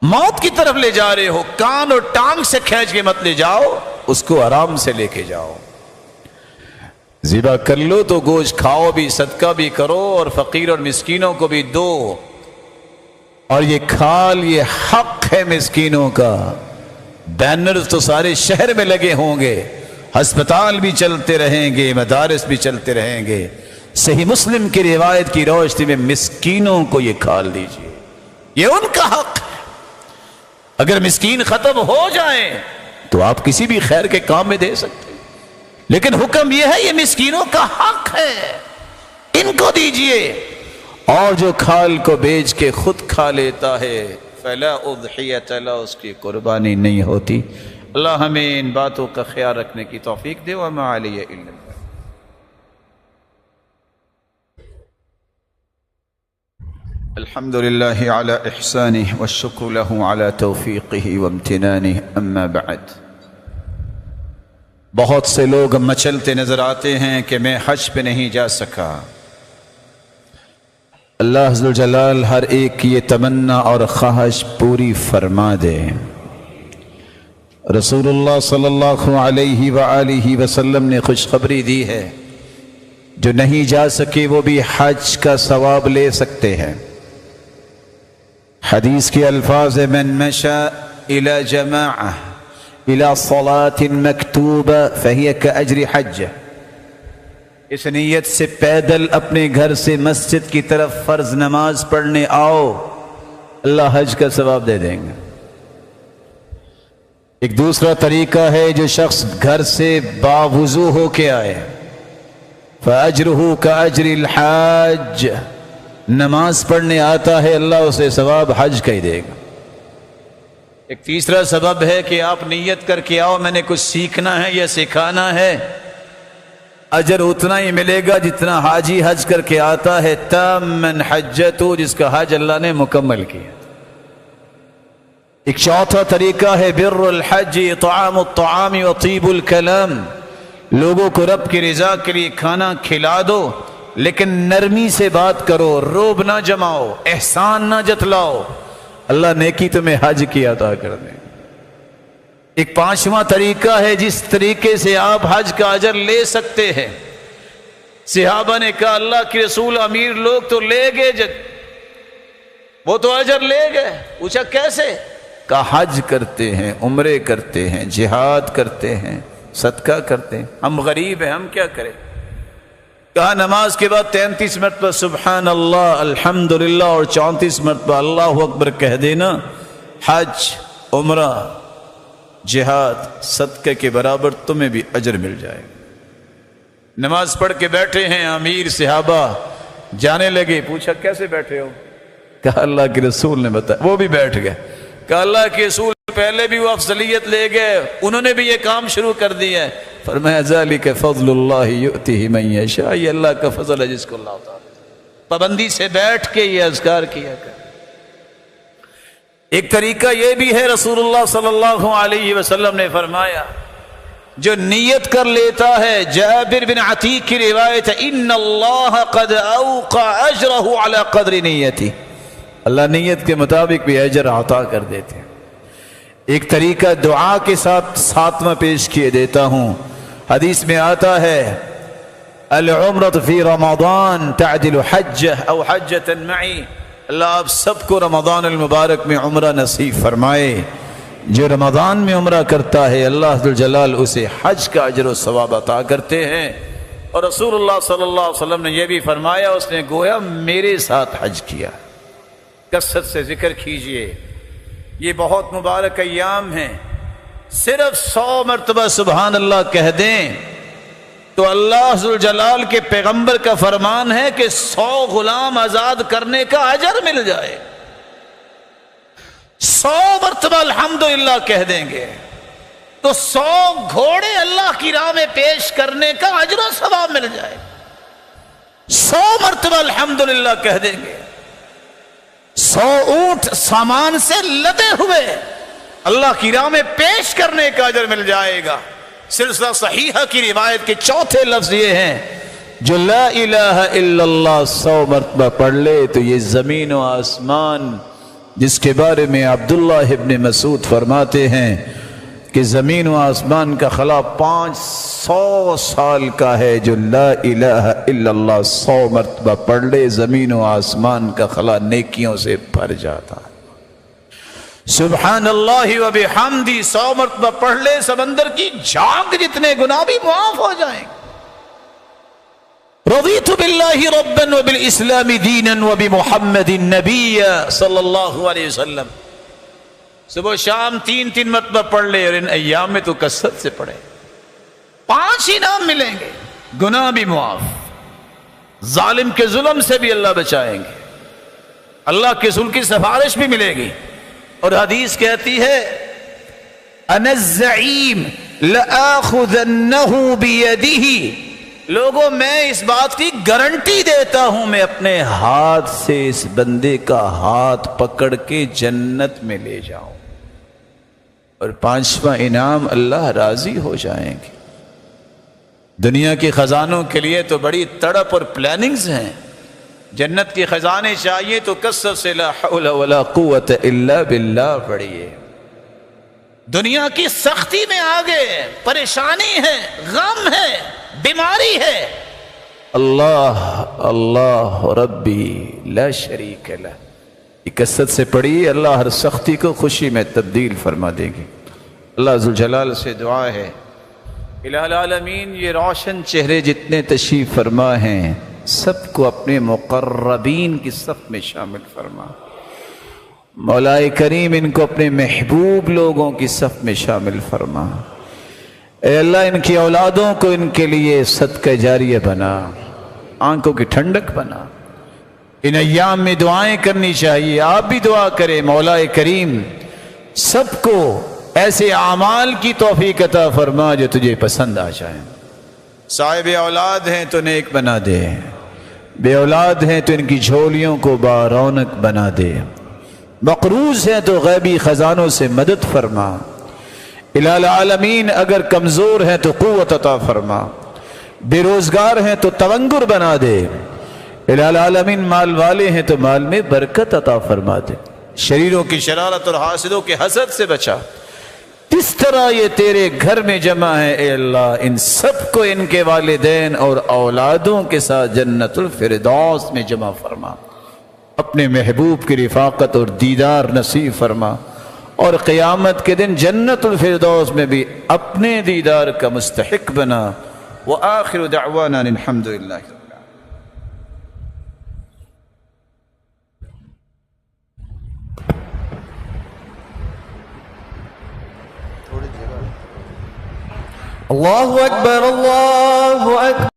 Speaker 3: موت کی طرف لے جا رہے ہو، کان اور ٹانگ سے کھینچ کے مت لے جاؤ، اس کو آرام سے لے کے جاؤ۔ ذبح کر لو تو گوشت کھاؤ بھی، صدقہ بھی کرو، اور فقیر اور مسکینوں کو بھی دو۔ اور یہ کھال، یہ حق ہے مسکینوں کا۔ بینرز تو سارے شہر میں لگے ہوں گے، ہسپتال بھی چلتے رہیں گے، مدارس بھی چلتے رہیں گے۔ صحیح مسلم کی روایت کی روشنی میں مسکینوں کو یہ کھال دیجیے، یہ ان کا حق ہے۔ اگر مسکین ختم ہو جائیں تو آپ کسی بھی خیر کے کام میں دے سکتے ہیں، لیکن حکم یہ ہے یہ مسکینوں کا حق ہے، ان کو دیجیے۔ اور جو کھال کو بیچ کے خود کھا لیتا ہے فلا اضحیۃ لہ، اس کی قربانی نہیں ہوتی۔ اللہ ہمیں ان باتوں کا خیال رکھنے کی توفیق دے۔ وما علی الا البلاغ۔ الحمد للہ علی احسانہ والشکر لہ علی توفیقہ وامتنانہ، اما بعد۔ بہت سے لوگ مچلتے نظر آتے ہیں کہ میں حج پہ نہیں جا سکا۔ اللہ ذو الجلال ہر ایک کی یہ تمنا اور خواہش پوری فرما دے۔ رسول اللہ صلی اللہ علیہ وآلہ وسلم نے خوشخبری دی ہے
Speaker 2: جو نہیں جا سکے وہ بھی حج کا ثواب لے سکتے ہیں۔ حدیث کے الفاظ من مشى الى جماعہ الى صلاة مکتوبہ فہی کاجر حج، اس نیت سے پیدل اپنے گھر سے مسجد کی طرف فرض نماز پڑھنے آؤ، اللہ حج کا ثواب دے دیں گے۔ ایک دوسرا طریقہ ہے جو شخص گھر سے باوضو ہو کے آئے، فَأَجْرُهُ كَأَجْرِ الْحَاجِّ، نماز پڑھنے آتا ہے اللہ اسے ثواب حج کا ہی دے گا۔ ایک تیسرا سبب ہے کہ آپ نیت کر کے آؤ میں نے کچھ سیکھنا ہے یا سکھانا ہے، اجر اتنا ہی ملے گا جتنا حاجی حج کر کے آتا ہے، تامن حجتو، جس کا حج اللہ نے مکمل کیا۔ ایک چوتھا طریقہ ہے بر الحج اطعام الطعام وطیب الکلام، لوگوں کو رب کی رضا کے لیے کھانا کھلا دو لیکن نرمی سے بات کرو، روب نہ جماؤ، احسان نہ جتلاؤ، اللہ نیکی تمہیں حج کی عطا کر دیں۔ ایک پانچواں طریقہ ہے جس طریقے سے آپ حج کا اجر لے سکتے ہیں۔ صحابہ نے کہا اللہ کے رسول امیر لوگ تو لے گئے، وہ تو اجر لے گئے، پوچھا کیسے؟ کہا حج کرتے ہیں، عمرے کرتے ہیں، جہاد کرتے ہیں، صدقہ کرتے ہیں، ہم غریب ہیں ہم کیا کریں؟ کہا نماز کے بعد 33 مرتبہ سبحان اللہ الحمدللہ اور 34 مرتبہ اللہ اکبر کہہ دینا، حج عمرہ جہاد صدقے کے برابر تمہیں بھی اجر مل جائے گا۔ نماز پڑھ کے بیٹھے ہیں، امیر صحابہ جانے لگے، پوچھا کیسے بیٹھے ہو؟ کہا اللہ کے رسول نے بتایا، وہ بھی بیٹھ گئے۔ کہا اللہ کے رسول پہلے بھی وہ افضلیت لے گئے، انہوں نے بھی یہ کام شروع کر دیا ہے۔ فرمایا ذالک فضل اللہ یؤتیہ من یشاء، یہ اللہ کا فضل ہے جس کو اللہ عطا کرتا ہے۔ پابندی سے بیٹھ کے یہ اذکار کیا کر۔ ایک طریقہ یہ بھی ہے، رسول اللہ صلی اللہ علیہ وسلم نے فرمایا جو نیت کر لیتا ہے، جابر بن عتیق کی روایت ہے، ان اللہ قد اوقع اجرہ علی قدر نیتی، اللہ نیت کے مطابق بھی اجر عطا کر دیتے ہیں۔ ایک طریقہ دعا کے ساتھ ساتواں پیش کیے دیتا ہوں، حدیث میں آتا ہے العمرۃ فی رمضان تعدل حجہ او حجۃ معی، اللہ آپ سب کو رمضان المبارک میں عمرہ نصیب فرمائے، جو رمضان میں عمرہ کرتا ہے اللہ ذوالجلال اسے حج کا اجر و ثواب عطا کرتے ہیں۔ اور رسول اللہ صلی اللہ علیہ وسلم نے یہ بھی فرمایا، اس نے گویا میرے ساتھ حج کیا۔ کثرت سے ذکر کیجئے، یہ بہت مبارک ایام ہیں، صرف 100 مرتبہ سبحان اللہ کہہ دیں تو اللہ ذوالجلال کے پیغمبر کا فرمان ہے کہ 100 غلام آزاد کرنے کا اجر مل جائے۔ 100 مرتبہ الحمدللہ کہہ دیں گے تو 100 گھوڑے اللہ کی راہ میں پیش کرنے کا اجر و ثواب مل جائے۔ 100 مرتبہ الحمدللہ کہہ دیں گے، 100 اونٹ سامان سے لدے ہوئے اللہ کی راہ میں پیش کرنے کا اجر مل جائے گا۔ سلسلہ صحیحہ کی روایت کے چوتھے لفظ یہ ہیں، جو لا الہ الا اللہ 100 مرتبہ پڑھ لے تو یہ زمین و آسمان، جس کے بارے میں عبداللہ ابن مسعود فرماتے ہیں کہ زمین و آسمان کا خلا 500 سال کا ہے، جو لا الہ الا اللہ 100 مرتبہ پڑھ لے زمین و آسمان کا خلا نیکیوں سے بھر جاتا ہے۔ سبحان اللہ و بحمدہ 100 مرتبہ پڑھ لے سمندر کی جھاگ جتنے گناہ بھی معاف ہو جائیں۔ رضیت باللہ ربا وبالاسلام دینا وبمحمد نبی صلی اللہ علیہ وسلم، صبح شام 3 مرتبہ پڑھ لے، اور ان ایام میں تو کثرت سے پڑھے، 5 انعام ملیں گے، گناہ بھی معاف، ظالم کے ظلم سے بھی اللہ بچائیں گے، اللہ کے رسول کی سفارش بھی ملے گی۔ اور حدیث کہتی ہے انا الزعیم لآخذنہ بیدہ، لوگوں میں اس بات کی گارنٹی دیتا ہوں میں اپنے ہاتھ سے اس بندے کا ہاتھ پکڑ کے جنت میں لے جاؤں، اور 5واں انعام اللہ راضی ہو جائیں گے۔ دنیا کے خزانوں کے لیے تو بڑی تڑپ اور پلاننگز ہیں، جنت کے خزانے چاہیے تو کثرت سے لا حول ولا قوت الا باللہ پڑھیے۔ دنیا کی سختی میں آگے، پریشانی ہے، غم ہے، بیماری ہے،
Speaker 3: اللہ اللہ ربی لا شریک لہ، یہ کثرت سے پڑھی، اللہ ہر سختی کو خوشی میں تبدیل فرما دے گی۔ اللہ ذوالجلال سے دعا ہے الہ العالمین یہ روشن چہرے جتنے تشریف فرما ہیں سب کو اپنے مقربین کی صف میں شامل فرما۔ مولا کریم ان کو اپنے محبوب لوگوں کی صف میں شامل فرما۔ اے اللہ ان کی اولادوں کو ان کے لیے صدقہ جاریہ بنا، آنکھوں کی ٹھنڈک بنا۔ ان ایام میں دعائیں کرنی چاہیے، آپ بھی دعا کریں مولا کریم سب کو ایسے اعمال کی توفیق عطا فرما جو تجھے پسند آ جائیں۔ صاحب اولاد ہیں تو نیک بنا دے، بے اولاد ہیں تو ان کی جھولیوں کو بارونق بنا دے، مقروض ہیں تو غیبی خزانوں سے مدد فرما۔ الہ العالمین اگر کمزور ہیں تو قوت عطا فرما، بے روزگار ہیں تو تونگر بنا دے۔ الہ العالمین مال والے ہیں تو مال میں برکت عطا فرما دے، شریروں کی شرارت اور حاسدوں کے حسد سے بچا۔ کس طرح یہ تیرے گھر میں جمع ہے اے اللہ ان سب کو ان کے والدین اور اولادوں کے ساتھ جنت الفردوس میں جمع فرما، اپنے محبوب کی رفاقت اور دیدار نصیب فرما، اور قیامت کے دن جنت الفردوس میں بھی اپنے دیدار کا مستحق بنا۔ وآخر دعوانا الحمدللہ۔
Speaker 4: اللہ اکبر اللہ اکبر۔